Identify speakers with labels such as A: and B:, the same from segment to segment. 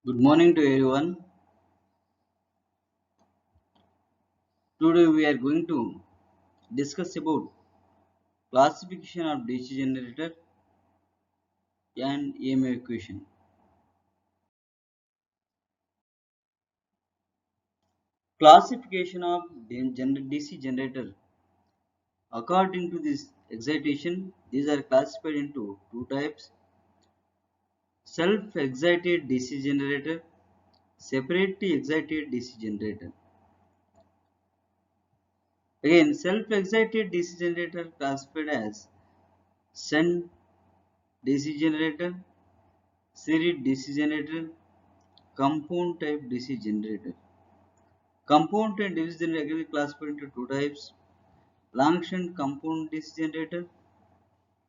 A: Good morning to everyone. Today we are going to discuss about classification of DC generator and EMF equation. Classification of DC generator. According to this excitation, these are classified into two types: self-excited DC generator, separately excited DC generator. Again, self-excited DC generator classified as shunt DC generator, series DC generator, compound type DC generator. Compound and DC generator again classified into two types: long shunt compound DC generator,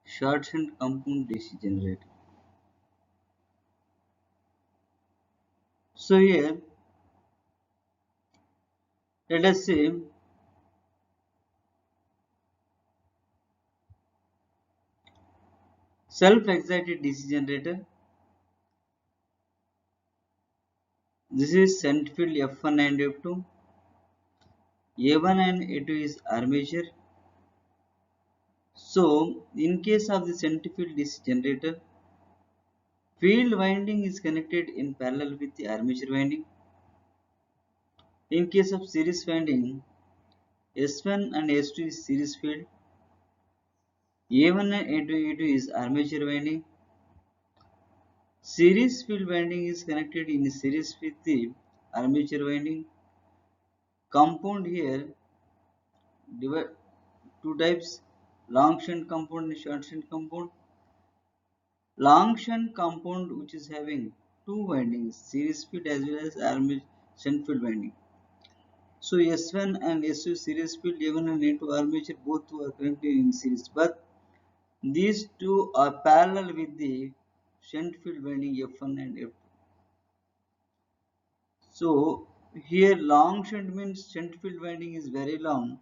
A: short shunt compound DC generator. So here let us say self-excited DC generator. This is shunt field F1 and F2. A1 and A2 is armature. So in case of the shunt field DC generator, field winding is connected in parallel with the armature winding. In case of series winding, S1 and S2 is series field. A1 and A2 is armature winding. Series field winding is connected in series with the armature winding. Compound here divide two types: long shunt compound and short shunt compound. Long shunt compound which is having two windings, series field as well as armature shunt field winding. So S1 and S2 series field, A1 and A2 armature, both two are connected in series, but these two are parallel with the shunt field winding F1 and F2. So here long shunt means shunt field winding is very long.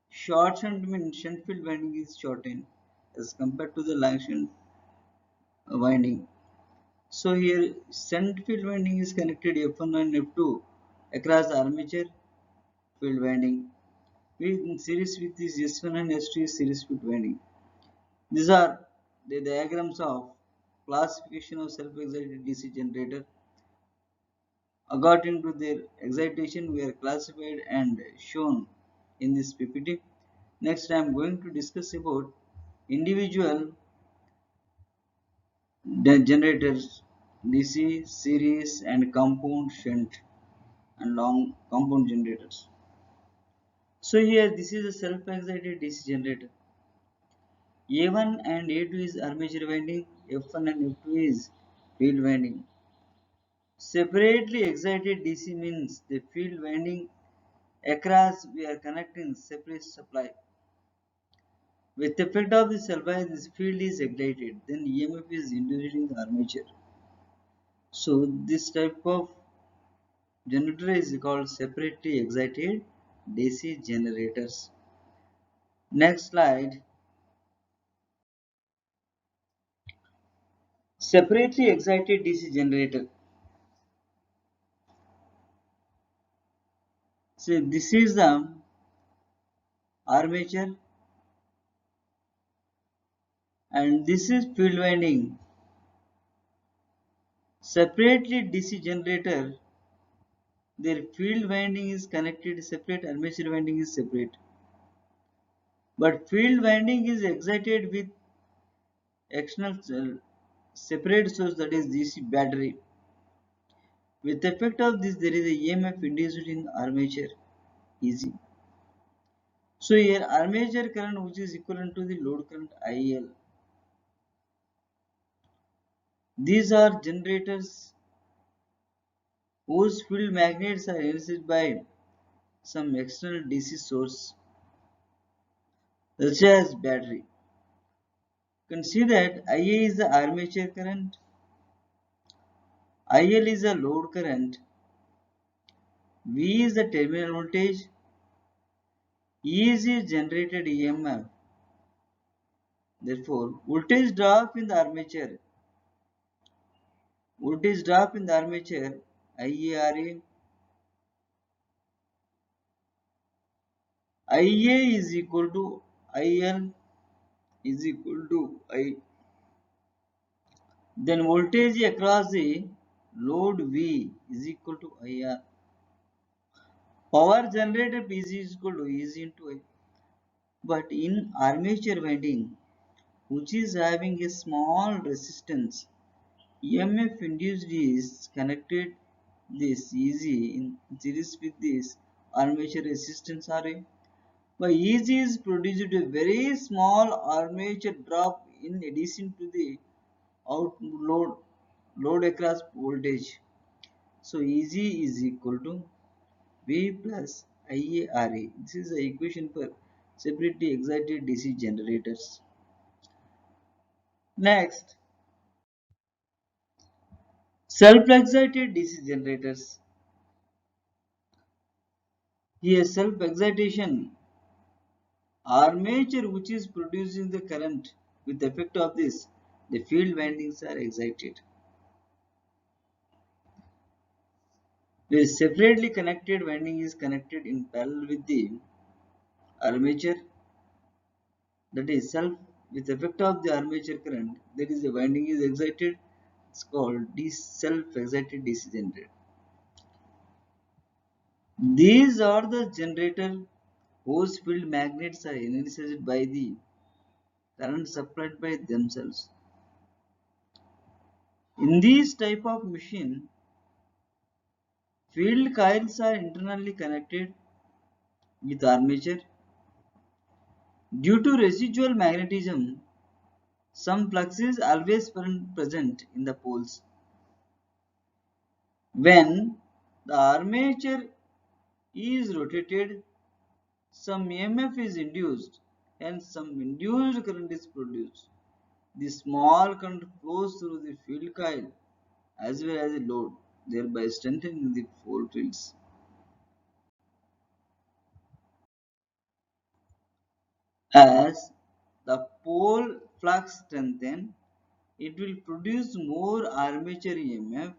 A: Short shunt means shunt field winding is shortened as compared to the long shunt winding. So here shunt field winding is connected F1 and F2 across armature field winding. In series with this S1 and S2 is series field winding. These are the diagrams of classification of self-excited DC generator. According to their excitation, we are classified and shown in this PPT. Next, I am going to discuss about individual generators, DC, series, and compound shunt and long compound generators. So here, this is a self-excited DC generator. A1 and A2 is armature winding, F1 and F2 is field winding. Separately excited DC means the field winding across we are connecting separate supply. With the effect of the supply, this field is excited, then EMF is induced in the armature. So this type of generator is called separately excited DC generators. Next slide. Separately excited DC generator. So this is the armature and this is field winding. Separately DC generator, their field winding is connected separate, armature winding is separate. But field winding is excited with external separate source, that is DC battery. With the effect of this, there is a EMF induced in armature. Easy. So here armature current which is equivalent to the load current IL. These are generators whose field magnets are energized by some external DC source such as battery. You can see that IA is the armature current, IL is the load current, V is the terminal voltage, E is the generated EMF. Therefore, voltage drop in the armature Voltage drop in the armature IARA. IA is equal to IL is equal to I. Then voltage across the load V is equal to IR. Power generated P is equal to E is into I. But in armature winding, which is having a small resistance, EMF induced is connected this EG in series with this armature resistance RA. By EG is produced a very small armature drop in addition to the load across voltage. So EG is equal to V plus IARA. This is the equation for separately excited DC generators. Next, self-excited DC generators. Here self-excitation armature which is producing the current with effect of this the field windings are excited. The separately connected winding is connected in parallel with the armature, that is self with effect of the armature current, that is the winding is excited. It's called self-excited DC generator. These are the generator whose field magnets are energized by the current supplied by themselves. In this type of machine, field coils are internally connected with armature. Due to residual magnetism, some flux is always present in the poles. When the armature is rotated, some EMF is induced and some induced current is produced. The small current flows through the field coil as well as the load, thereby strengthening the pole fields. As the pole flux strengthens, it will produce more armature EMF,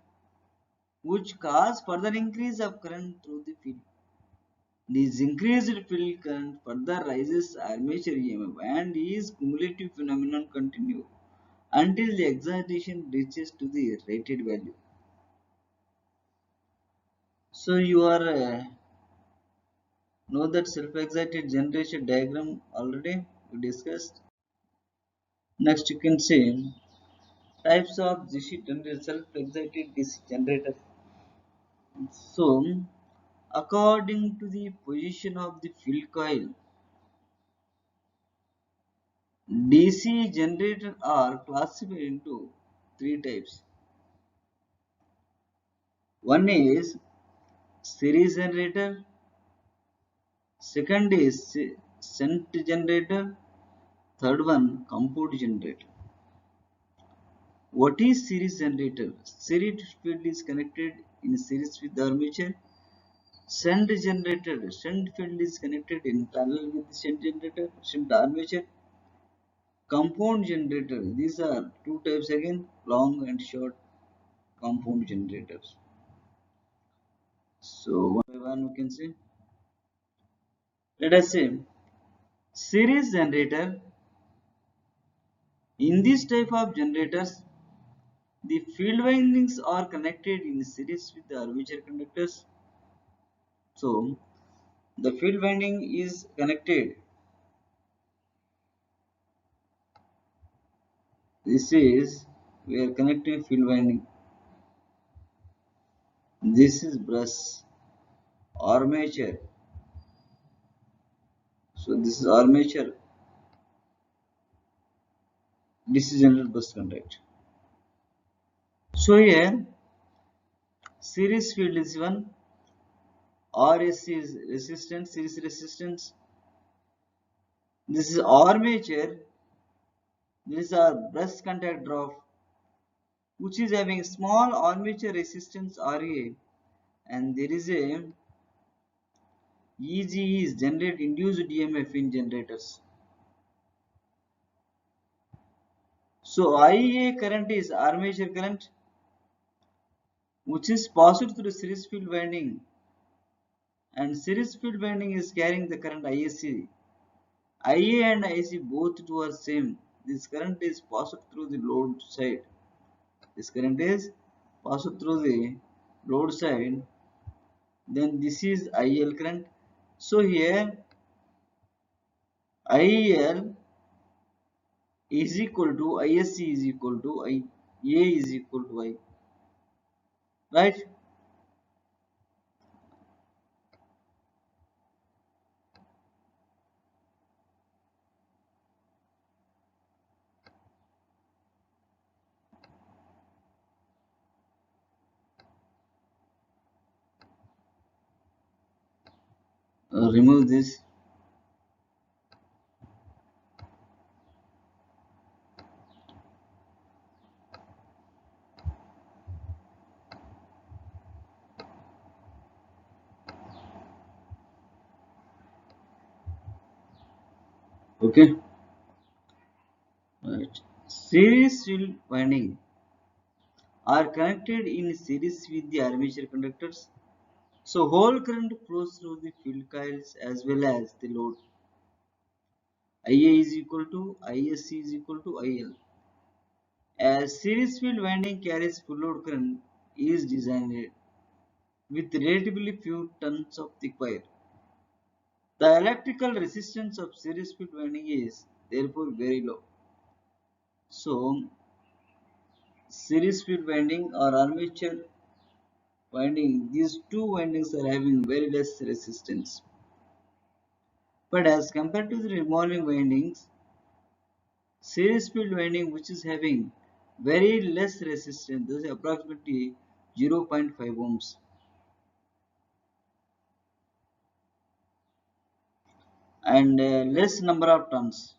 A: which cause further increase of current through the field. This increased field current further rises armature EMF and is cumulative phenomenon continue until the excitation reaches to the rated value. So you are know that self-excited generation diagram already we discussed. Next you can see types of DC generator, self-excited DC generator. So according to the position of the field coil, DC generators are classified into three types. One is series generator, second is shunt generator, third one compound generator. What is series generator? Series field is connected in series with the armature. Shunt generator, shunt field is connected in parallel with the shunt generator, shunt armature. Compound generator, these are two types again, long and short compound generators. So one by one we can see. Let us say series generator. In this type of generators, the field windings are connected in series with the armature conductors. So the field winding is connected. This is we are connecting field winding. This is brush armature. So this is armature. This is general bus conduct. So here series field is one. RS is resistance, series resistance. This is armature. This is our brush contact drop, which is having small armature resistance RA, and there is a EG is generate induced EMF in generators. So IA current is armature current which is passed through series field winding, and series field winding is carrying the current ISC. IA and IC both two are same. This current is passed through the load side. This current is passed through the load side. Then this is IL current. So here IL is equal to ISC is equal to IA is equal to I. Right? Remove this. Okay. Right. Series field winding are connected in series with the armature conductors. So whole current flows through the field coils as well as the load. IA is equal to ISC is equal to IL. As series field winding carries full load current is designed with relatively few turns of the coil. The electrical resistance of series field winding is therefore very low. So series field winding or armature winding, these two windings are having very less resistance. But as compared to the revolving windings, series field winding which is having very less resistance, this is approximately 0.5 ohms, and less number of turns.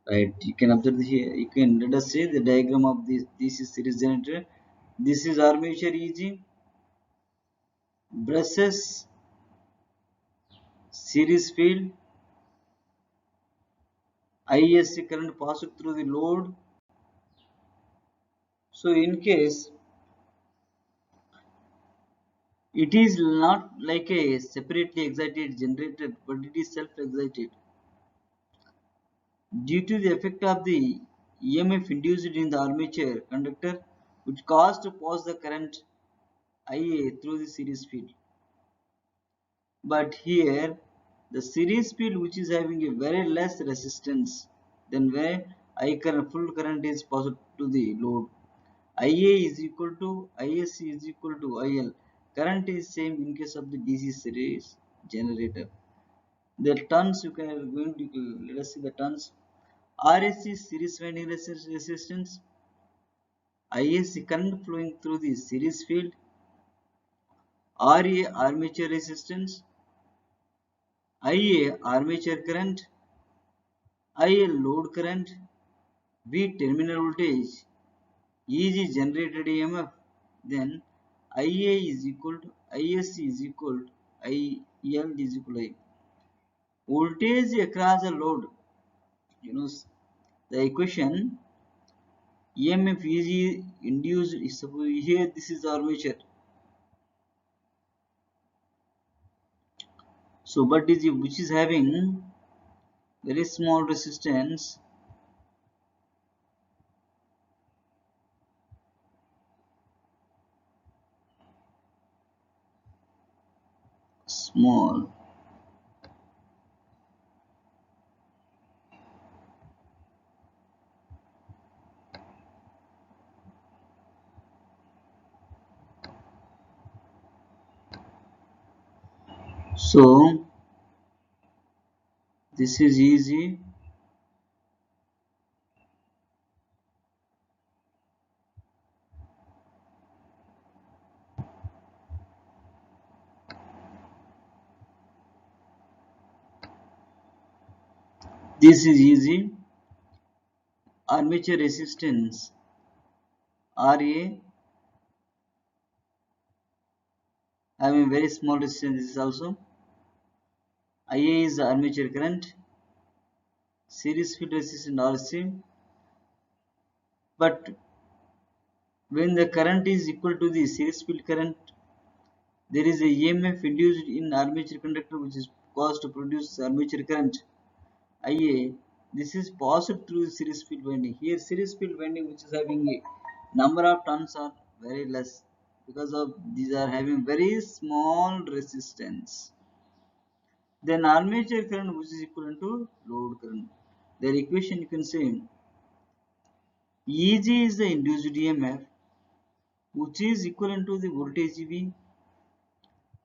A: Right, you can observe here, you can let us see the diagram of this is series generator. This is armature EG, brushes, series field, ISC current passed through the load. So in case it is not like a separately excited generator, but it is self-excited due to the effect of the EMF induced in the armature conductor, which caused to pass the current IA through the series field. But here, the series field which is having a very less resistance than where I current, full current is passed to the load. IA is equal to ISC is equal to IL. Current is same in case of the DC series generator. The turns you can going to let us see the turns. RSC series winding resistance, ISC current flowing through the series field, RA armature resistance, IA armature current, IL load current, V terminal voltage, EG generated EMF, then IA is equal to ISC is equal to IL is equal to I. Voltage across the load, you know, the equation EMF is induced is suppose here this is armature. So but is which is having very small resistance, small. So this is easy. This is easy. Armature resistance RA having very small resistance. This is also IA is the armature current, series field resistance RC, but when the current is equal to the series field current, there is a EMF induced in armature conductor which is caused to produce armature current IA. This is passed through series field winding. Here series field winding which is having a number of turns are very less because of these are having very small resistance. Then armature current which is equivalent to load current. Their equation you can say EG is the induced EMF which is equivalent to the voltage V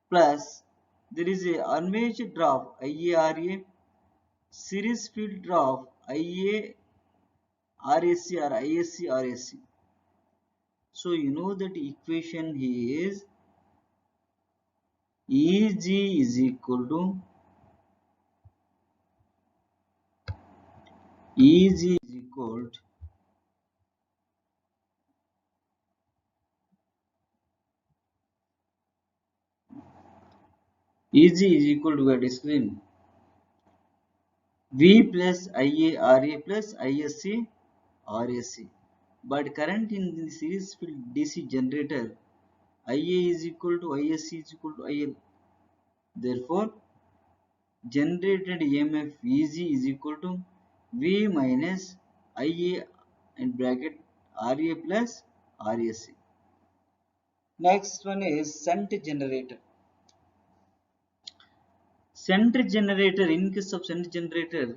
A: plus there is a armature drop IARA series field drop IARAC or ISC RAC. So you know that equation is EG is equal to EG is equal to EG is equal to what is screen V plus IARA plus ISC RAC. But current in the series field DC generator IA is equal to ISC is equal to IL. Therefore, generated EMF EG is equal to V minus IA in bracket RA plus RAC. Next one is shunt generator. Shunt generator, in case of shunt generator,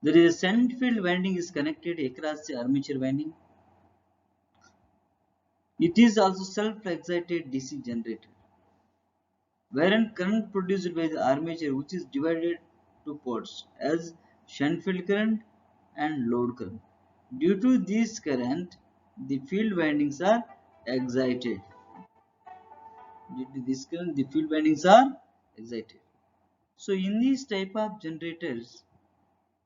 A: there is a shunt field winding is connected across the armature winding. It is also self-excited DC generator, wherein current produced by the armature which is divided to parts as shunt field current and load current. Due to this current, the field windings are excited. Due to this current, the field windings are excited. So in these type of generators,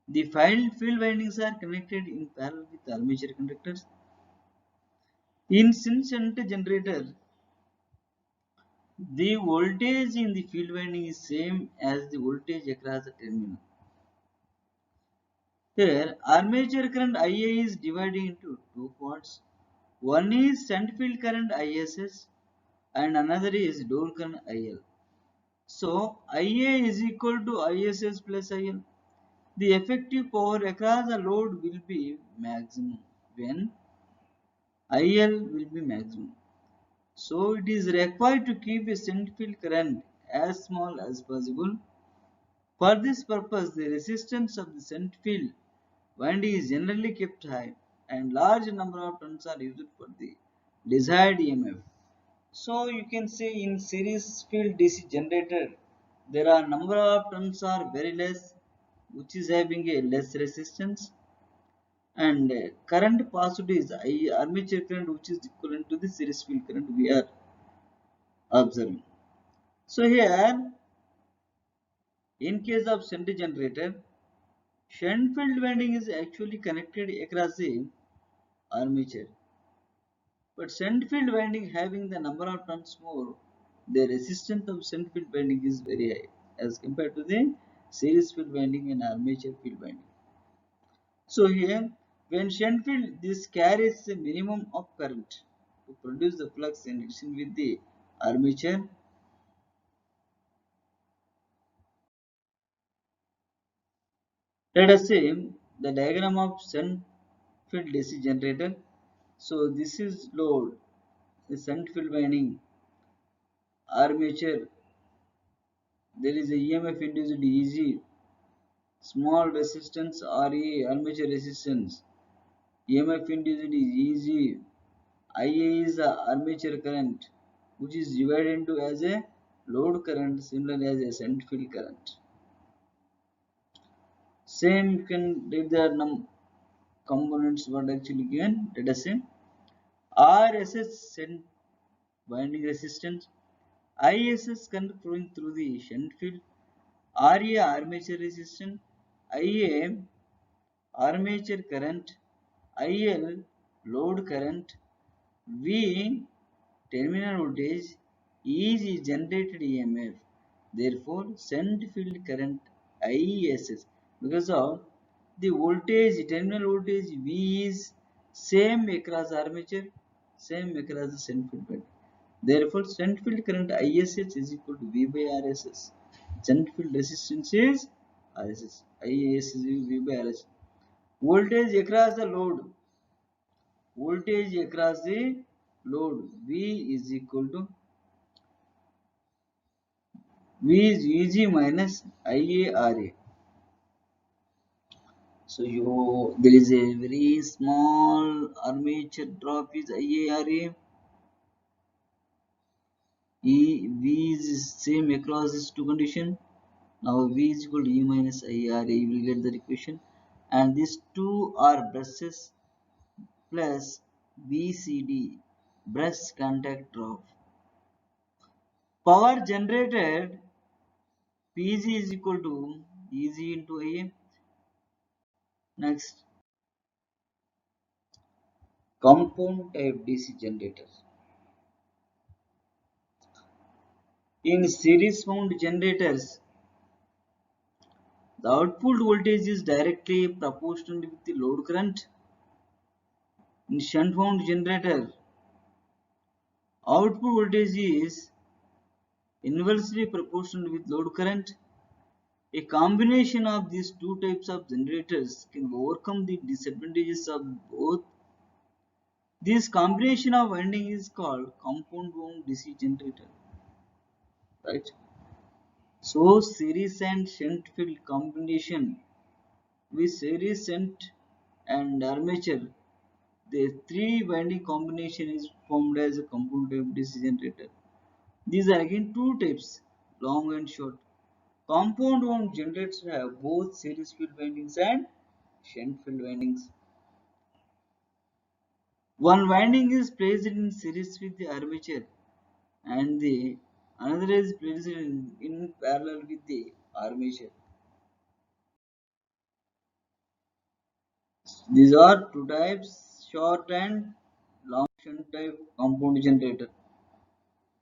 A: the field windings are connected in parallel with armature conductors. In shunt generator, the voltage in the field winding is same as the voltage across the terminal. Here, armature current IA is divided into two parts. One is shunt field current ISS and another is load current IL. So, IA is equal to ISS plus IL. The effective power across the load will be maximum when IL will be maximum. So, it is required to keep a shunt field current as small as possible. For this purpose, the resistance of the shunt field winding is generally kept high and large number of turns are used for the desired EMF. So you can say in series field DC generator, there are number of turns are very less, which is having a less resistance, and current passed is armature current, which is equivalent to the series field current we are observing. So here, in case of shunt generator, shunt field winding is actually connected across the armature, but shunt field winding having the number of turns more, the resistance of shunt field winding is very high as compared to the series field winding and armature field winding. So here, when shunt field, this carries a minimum of current to produce the flux in addition with the armature. Let us say the diagram of shunt field DC generator. So this is load, the shunt field winding, armature. There is a EMF induced EG, small resistance RA, armature resistance. EMF induced is EG. IA is the armature current, which is divided into as a load current, similar as a shunt field current. Same you can read the components what actually given. Let us say RSS shunt winding resistance, ISS current flowing through the shunt field, RA armature resistance, IA armature current, IL load current, V terminal voltage, E is generated EMF. Therefore, shunt field current ISS, because of the voltage, terminal voltage V is same across armature, same across the shunt field winding. Therefore, shunt field current ISH is equal to V by RSS. Shunt field resistance is RSS. ISH is V by RSS. Voltage across the load. Voltage across the load V is equal to V is Vg minus IaRa. So there is a very small armature drop is IaRa. V is same across these two condition. Now V is equal to E minus IaRa. You will get the equation. And these two are brushes plus BCD, brush contact drop. Power generated PG is equal to EG into IA. Next, compound type DC generator. In series wound generators, the output voltage is directly proportional with the load current. In shunt wound generator, output voltage is inversely proportional with load current. A combination of these two types of generators can overcome the disadvantages of both. This combination of winding is called compound wound DC generator. Right? So series and shunt field combination with series shunt and armature, the three winding combination is formed as a compound type DC generator. These are again two types, long and short. Compound wound generators have both series field windings and shunt field windings. One winding is placed in series with the armature and the another is placed in parallel with the armature. These are two types, short and long shunt type compound generator.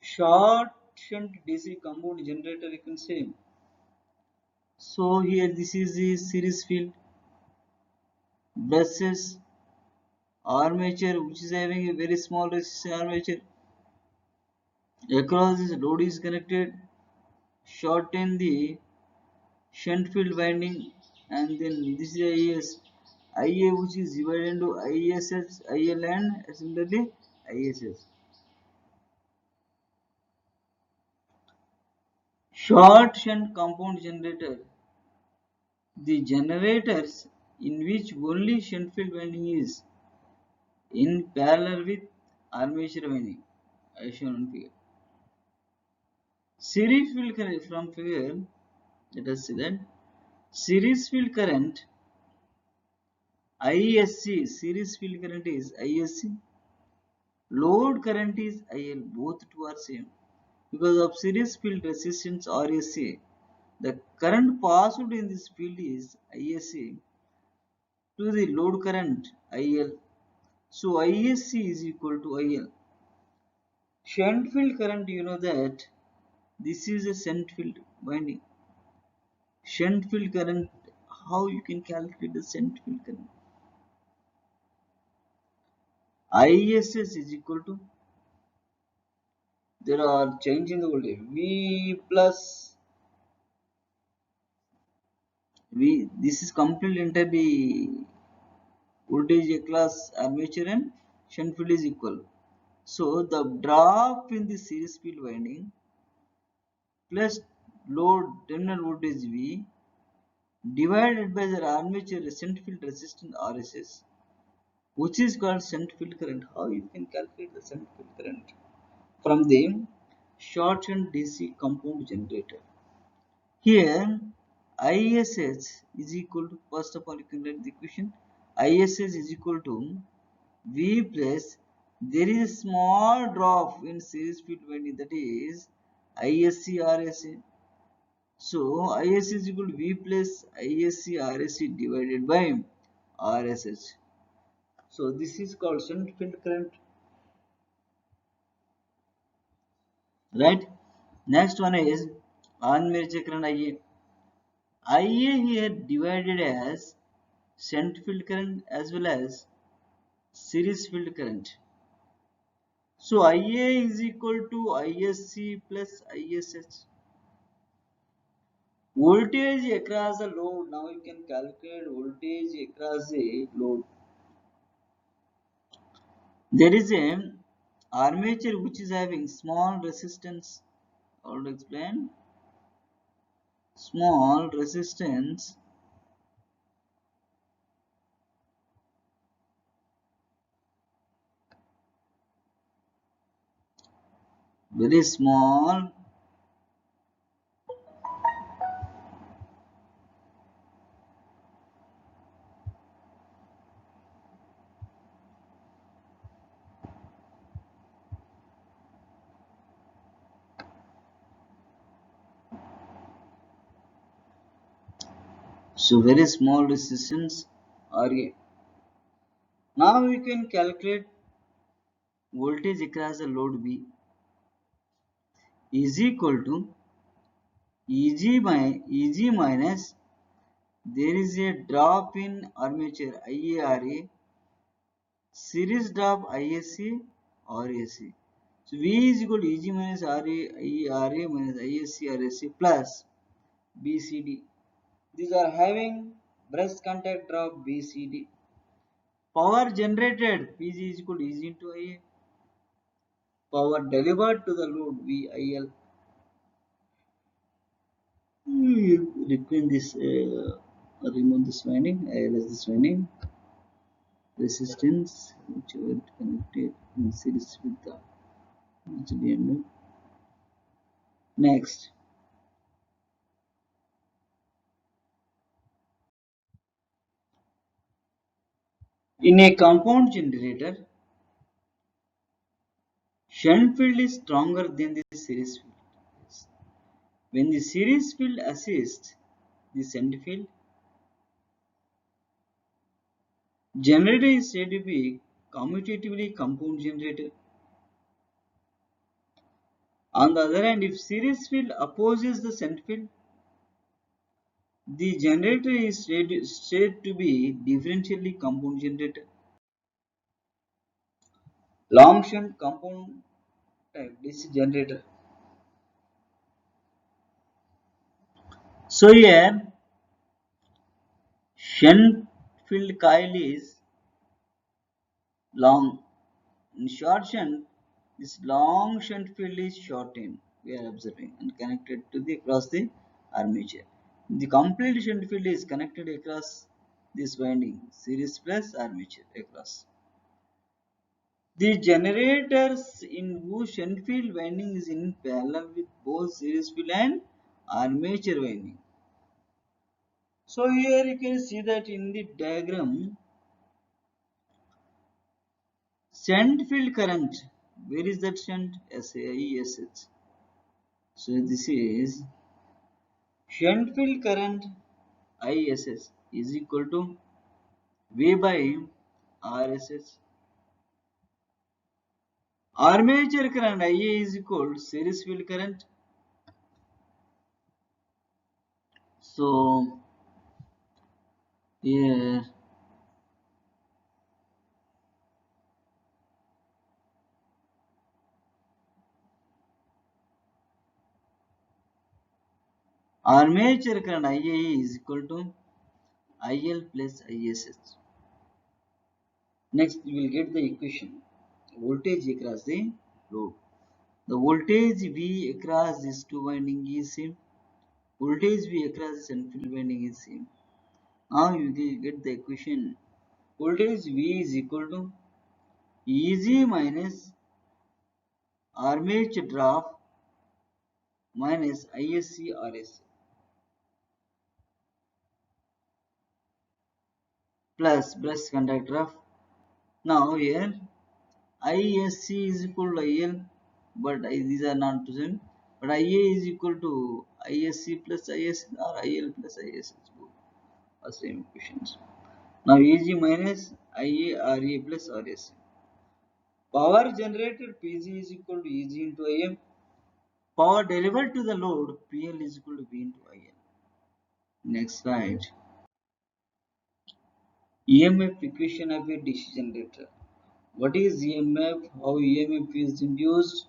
A: Short shunt DC compound generator you can say. So here this is the series field, brushes, armature which is having a very small resistance armature. Across this load is connected, shorten the shunt field winding, and then this is IS. IA which is divided into ISS, IL and similarly ISS. Short shunt compound generator. The generators in which only shunt field winding is in parallel with armature winding, as shown on figure. Series field current from figure, let us see that series field current ISC, series field current is ISC, load current is IL, both two are same. Because of series field resistance RSA, the current passed in this field is ISA to the load current IL. So ISC is equal to IL. Shunt field current, you know that this is a shunt field winding. Shunt field current, how you can calculate the shunt field current? ISS is equal to, there are change in the voltage, V plus V, this is completely entirely voltage across armature and shunt field is equal. So the drop in the series field winding plus load terminal voltage V divided by the armature shunt field resistance RSS, which is called shunt field current. How you can calculate the shunt field current? From the short shunt DC compound generator. Here ISS is equal to, first of all you can write the equation, ISS is equal to V plus, there is a small drop in series field winding, that is ISC RSA. So ISC is equal to V plus ISC RSC divided by RSH. So this is called shunt field current, right? Next one is armature current IA. IA here divided as shunt field current as well as series field current. So IA is equal to ISC plus ISH. Voltage across the load. Now you can calculate voltage across the load. There is a armature which is having small resistance. I will explain. Small resistance, very small, so very small resistance RA. Now we can calculate voltage across the load V is equal to EG minus, there is a drop in armature IARA, series drop ISC or AC. So V is equal to EG minus RA IARA minus ISC RSC plus BCD. These are having breast contact drop BCD. Power generated PG is equal to EG into IA. Power delivered to the load VIL. Repeat this, remove this winding, IL is this winding. Resistance which are connected in series with the HDMI. Next, in a compound generator, shunt field is stronger than the series field. When the series field assists the shunt field, generator is said to be commutatively compound generator. On the other hand, if series field opposes the shunt field, the generator is said to be differentially compound generator. Long shunt compound type DC generator. So here shunt field coil is long. In short shunt, this long shunt field is shortened. We are observing and connected to the across the armature. The complete shunt field is connected across this winding, series plus armature across. The generators in whose shunt field winding is in parallel with both series field and armature winding. So here you can see that in the diagram, shunt field current. Where is that shunt? SAISH. So this is shunt field current ISS is equal to V by RSS. Armature current IA is equal to series field current. So here armature current IA is equal to IL plus ISS. Next we will get the equation. Voltage across the load. The voltage V across this two winding is same. Voltage V across the shunt field winding is same. Now you will get the equation. Voltage V is equal to EG minus armature drop minus ISC RS plus breast contact drop. Now here ISC is equal to IL, but these are not the same. But IA is equal to ISC plus IS or IL plus IS. Both are same equations. Now EG minus IA RA plus RS. Power generated PG is equal to EG into IM. Power delivered to the load PL is equal to V into IL. Next slide. EMF equation of a DC generator. What is EMF? How EMF is induced?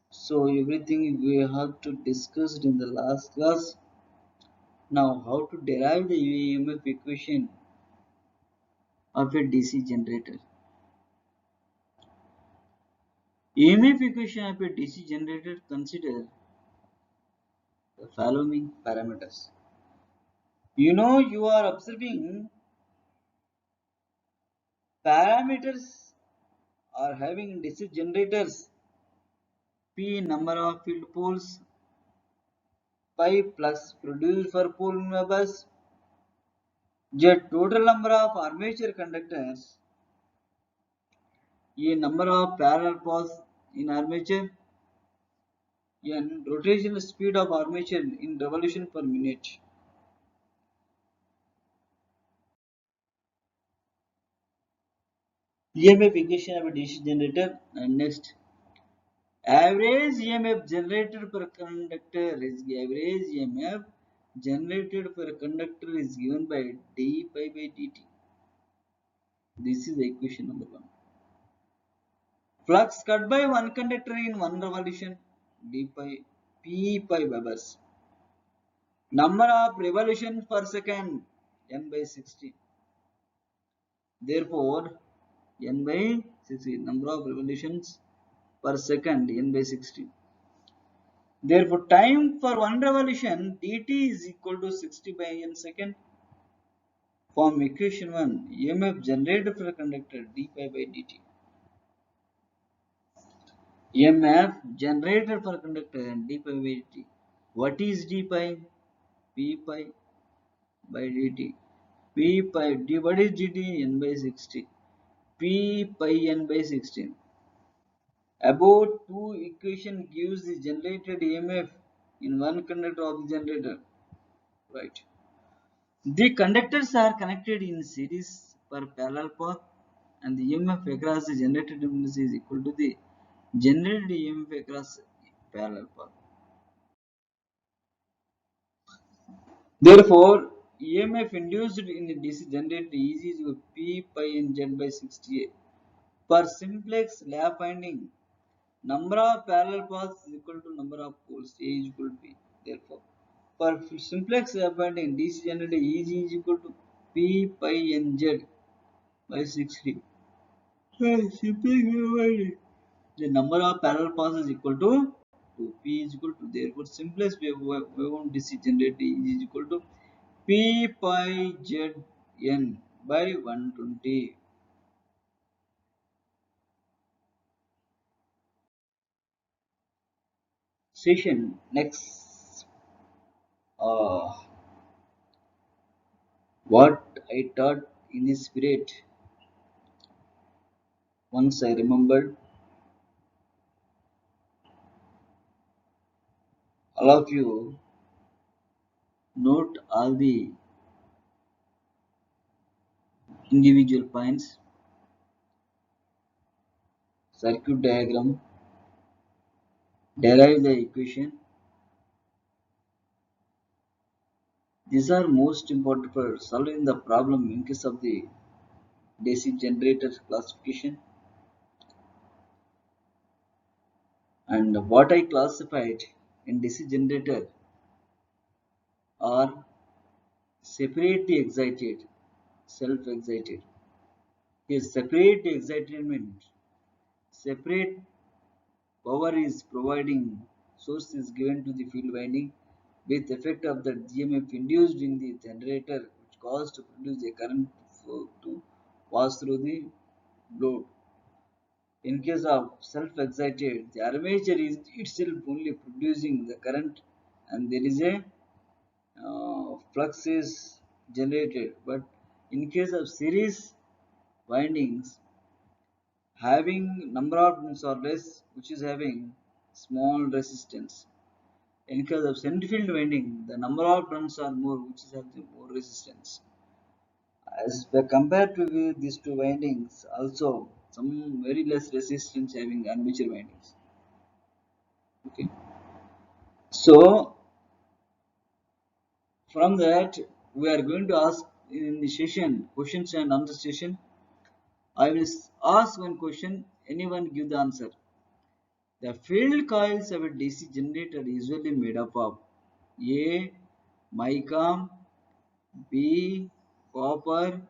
A: So everything we have to discussed in the last class. Now how to derive the EMF equation of a DC generator. EMF equation of a DC generator consider the following parameters. You are observing parameters are having DC generators P number of field poles, pi flux produced per pole in a bus, Z total number of armature conductors, A number of parallel paths in armature, N rotational speed of armature in revolution per minute. EMF equation of a DC generator. And next, average EMF generated per conductor is given by d pi by dt. This is equation number 1. Flux cut by one conductor in one revolution d pi p pi webers. Number of revolutions per second n by 60. Therefore, n by 60 number of revolutions per second n by 60. Therefore, time for one revolution dt is equal to 60 by n second. From equation 1, EMF generated for a conductor d pi by dt. EMF generated for a conductor d pi by dt. What is d pi? P pi by dt. P pi d, what is dt? N by 60. P pi n by 16. About 2 equation gives the generated EMF in one conductor of the generator. Right. The conductors are connected in series per parallel path and the EMF across the generated impedance is equal to the generated EMF across parallel path. Therefore, EMF induced in the DC generator is equal to P pi n Z by 60A. For simplex lap winding, number of parallel paths is equal to number of poles. A is equal to P. Therefore, for simplex lap winding, DC generator is equal to P pi n Z by 60. Simplex lap winding, the number of parallel paths is equal to 2. P is equal to, therefore, simplest waveform DC generator is equal to P pi Z n by 120. Session next. What I taught in this spirit, once I remembered, all of you note all the individual points, circuit diagram, derive the equation. These are most important for solving the problem in case of the DC generator classification. And what I classified in DC generator are separately excited, self-excited. Here separate excitement, separate power is providing, source is given to the field winding with effect of the EMF induced in the generator which caused to produce a current to pass through the load. In case of self-excited, the armature is itself only producing the current and there is a flux is generated. But in case of series windings, having number of turns or less, which is having small resistance. In case of centrifugal winding, the number of turns are more, which is having more resistance. As compared to these two windings, also some very less resistance having armature windings. Okay. So from that, we are going to ask in the session questions and answer session. I will ask one question. Anyone give the answer. The field coils of a DC generator usually made up of A. Mica, B. Copper,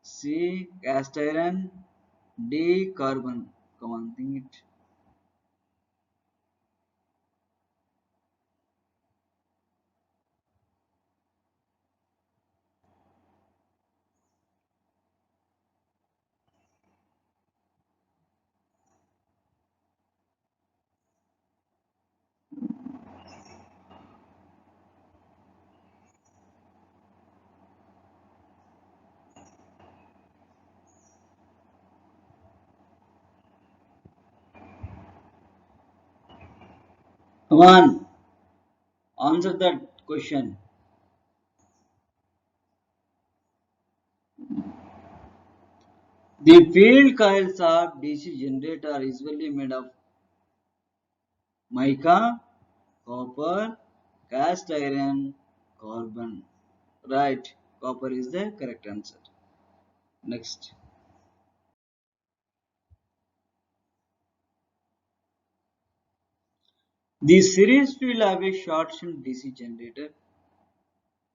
A: C. Cast iron, D. Carbon. Come on, think it. Come on, answer that question. The field coils of DC generator are usually made of mica, copper, cast iron, carbon. Right, copper is the correct answer. Next. The series field of a short shunt DC generator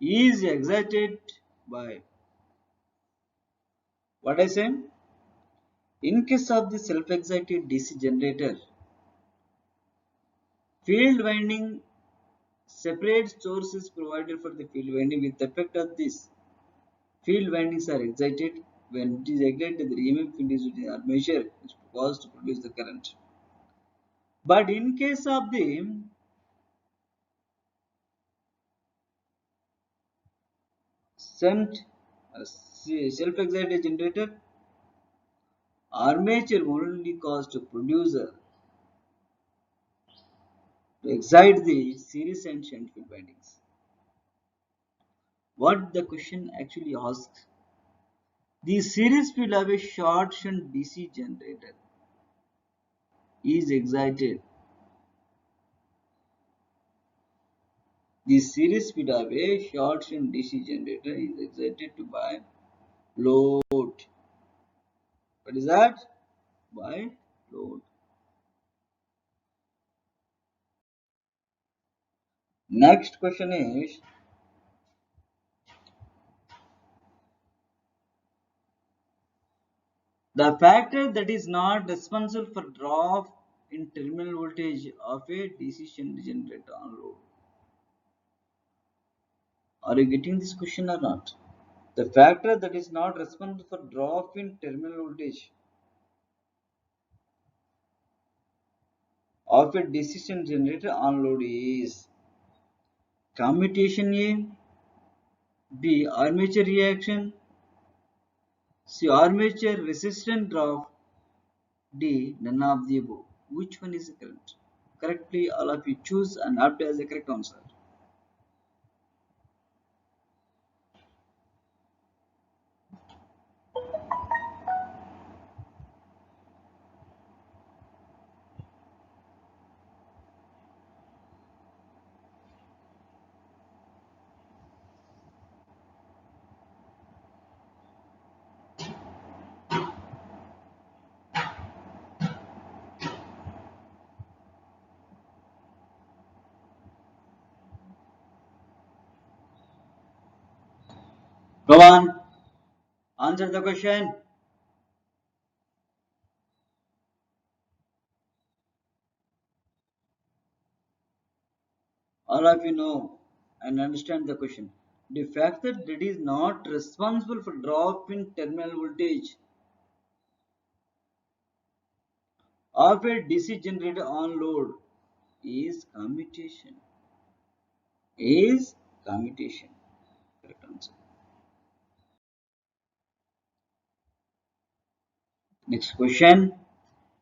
A: is excited by what I say? In case of the self-excited DC generator, field winding separate sources provided for the field winding with the effect of this. Field windings are excited. When it is excited, the EMF field is armature is caused to produce the current. But in case of the shunt self-excited generator, armature only caused to produce to excite the series and shunt field windings. What the question actually asks, the series field of a short shunt DC generator is excited. The series field of a short shunt DC generator is excited to by load. What is that? By load. Next question is, the factor that is not responsible for drop in terminal voltage of a DC shunt generator on load. Are you getting this question or not? The factor that is not responsible for drop in terminal voltage of a DC shunt generator on load is commutation A, B. Armature reaction, C. Armature resistance drop, D. None of the above. Which one is correct? Correctly, all of you choose and opt as the correct answer. Go on, answer the question. All of you know and understand the question. The factor that is not responsible for drop in terminal voltage of a DC generator on load is commutation. Is commutation. Correct answer. Next question.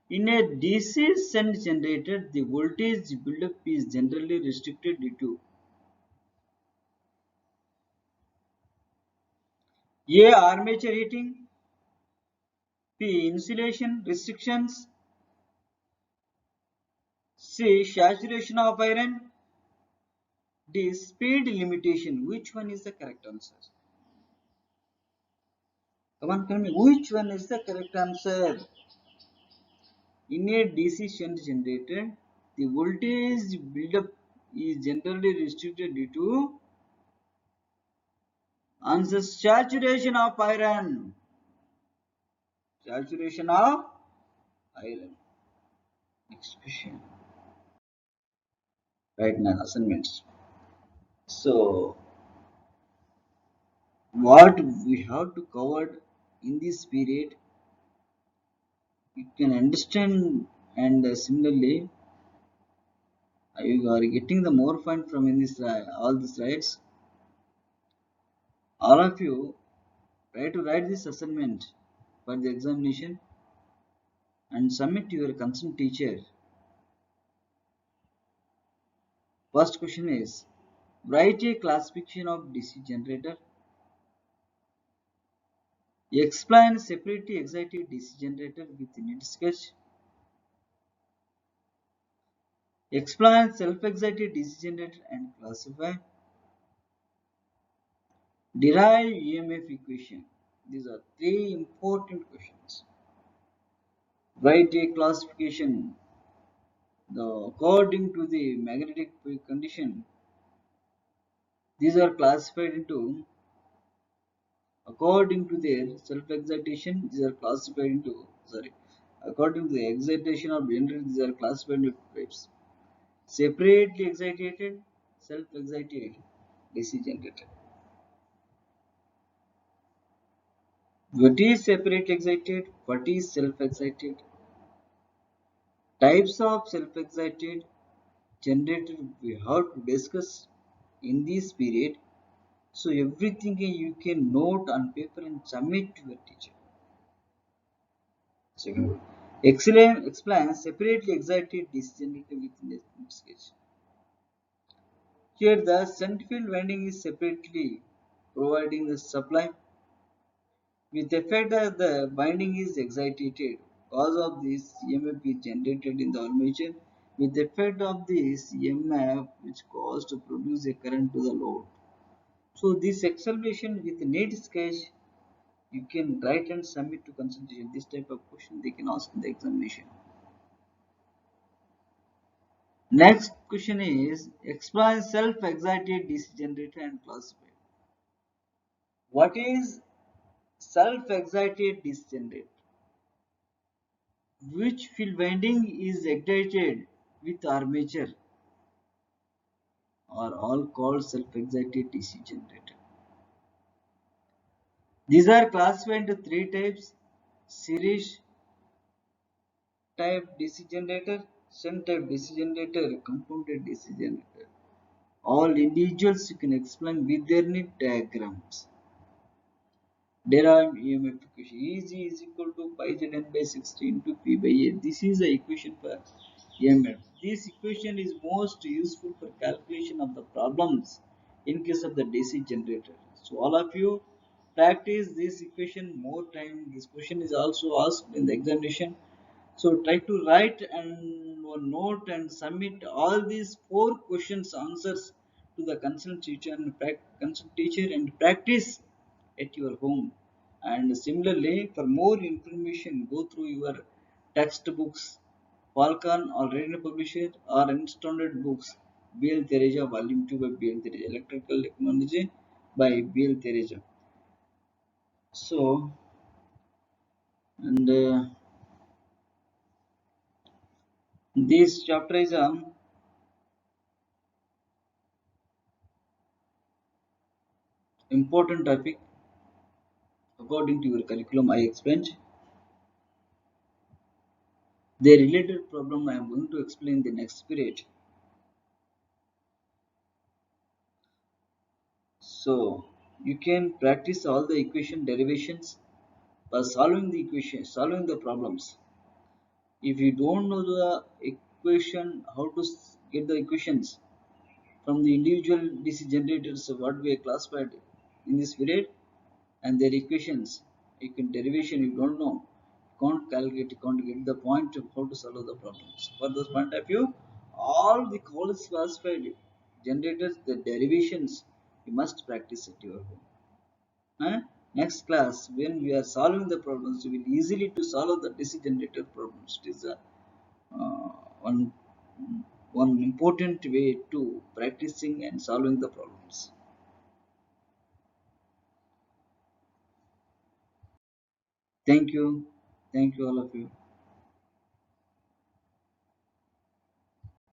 A: In a DC shunt generator, the voltage buildup is generally restricted due to A. Armature heating, B. Insulation restrictions, C. Saturation of iron, D. Speed limitation. Which one is the correct answer? Come on, tell me which one is the correct answer. In a DC shunt generator, the voltage buildup is generally restricted due to answer saturation of iron. Saturation of iron. Next question. Right now, assignments. So, what we have to cover in this period, you can understand, and similarly, you are getting the more fun from in this all the slides. All of you try to write this assignment for the examination and submit to your concerned teacher. First question is, write a classification of DC generator. Explain separately excited DC generator with unit sketch. Explain self-excited DC generator and classify. Derive EMF equation. These are three important questions. Write a classification. According to the magnetic condition, these are classified into, according to their self-excitation, these are classified into, sorry, according to the excitation of generator, these are classified into types. Separately excited, self-excited DC generator. What is separately excited? What is self-excited? Types of self-excited generator we have to discuss in this period. So everything you can note on paper and submit to your teacher. Second, explain separately excited DC generator within the sketch. Here the centrifugal winding is separately providing the supply. With effect the winding is excited. Cause of this EMF is generated in the armature. With effect of this EMF which cause to produce a current to the load. So this acceleration with net sketch you can write and submit to consultation. This type of question they can ask in the examination. Next question is explain self-excited DC generator and classify. What is self-excited DC generator? Which field winding is excited with armature are all called self-excited DC generator. These are classified into three types: series type DC generator, shunt type DC generator, compounded DC generator. All individuals you can explain with their need diagrams. Derive EMF equation. EG is equal to pi Zn by 60 into P by A. This is the equation for EMF. This equation is most useful for calculation of the problems in case of the DC generator. So all of you practice this equation more time. This question is also asked in the examination. So try to write and one note and submit all these four questions answers to the concerned teacher and practice at your home. And similarly, for more information, go through your textbooks, Falcon or Reading Publisher or Standard Books, B.L. Tereja, Volume 2 by B.L. Tereja, Electrical Technology by B.L. Tereja. So, and this chapter is a important topic according to your curriculum. I explained the related problem I am going to explain in the next period. So you can practice all the equation derivations by solving the equation, solving the problems. If you don't know the equation, how to get the equations from the individual DC generators, what we are classified in this period, and their equations, you can derivation you don't know, can't calculate, you can't get the point of how to solve the problems. For this point of view, all the calls classified generators, the derivations, you must practice at your home. Huh? Next class, when we are solving the problems, we will easily to solve the DC generator problems. It is a uh, one one important way to practicing and solving the problems. Thank you, thank you all of you.